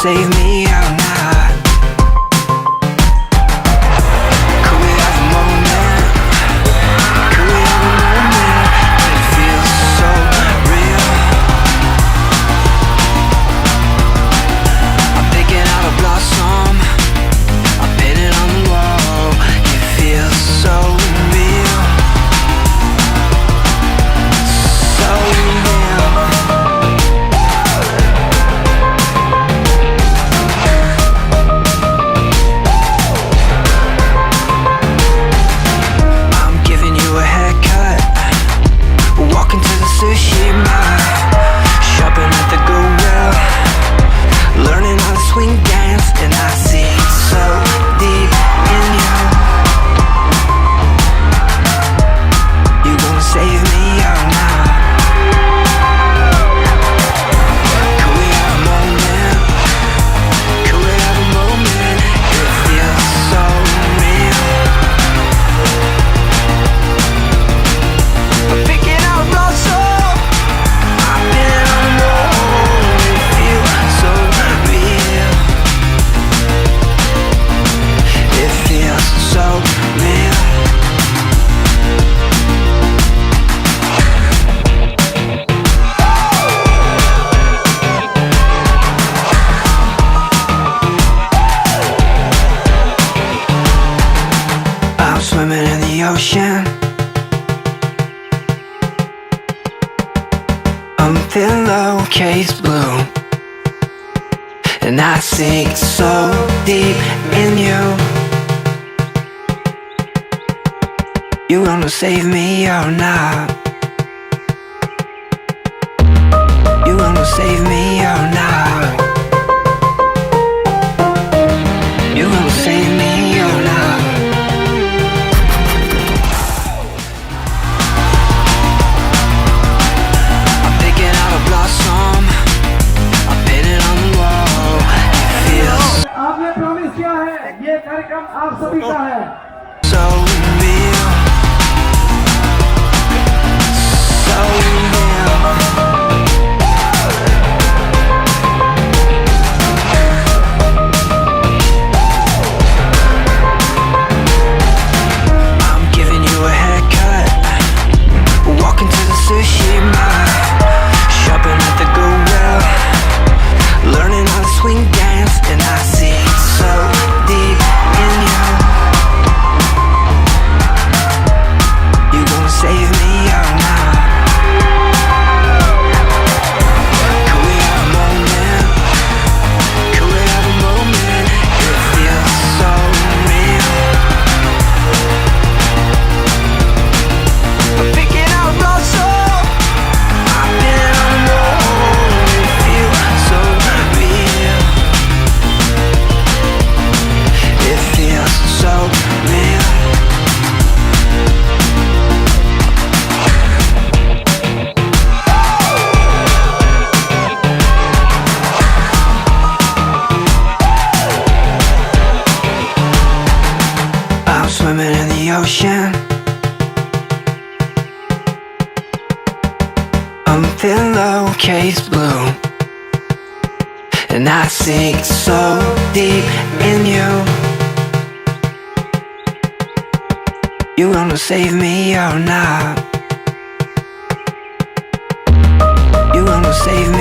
save me or not? Could we have a moment? Could we have a moment? It feels so real. I'm picking out a blossom, I pin it on the wall. It feels so real. So real. I'm giving you a haircut, walking to the sushi mat, shopping at the Goodwill, learning how to swing dance, and I see so deep in you. You gonna save me or not? Could we have a moment? Could we have a moment? It feels so real. I'm picking out a blossom, I've been on the road. It feels so real. It feels so real. I'm swimming in the ocean, I'm pillowcase blue, and I sink so deep in you. You gonna save me or not? You gonna save me or not? You gonna save me or not? I'm picking out a blossom, I pin it on the wall. It feels आपने promise किया है ये कार्यक्रम आप सभी का है so real. So real. I'm giving you a haircut, walking to the sushi mat, shopping at the Goodwill, learning how to swing dance, and I see so deep in you. You gonna save me or not? Could we have a moment? Could we have a moment? It feels so real. I'm picking out a blossom, I've been on the road. It feels so real. It feels so real. I'm swimming in the ocean, I'm pillowcase blue, and I sink so deep in you. You gonna save me or not? You gonna save me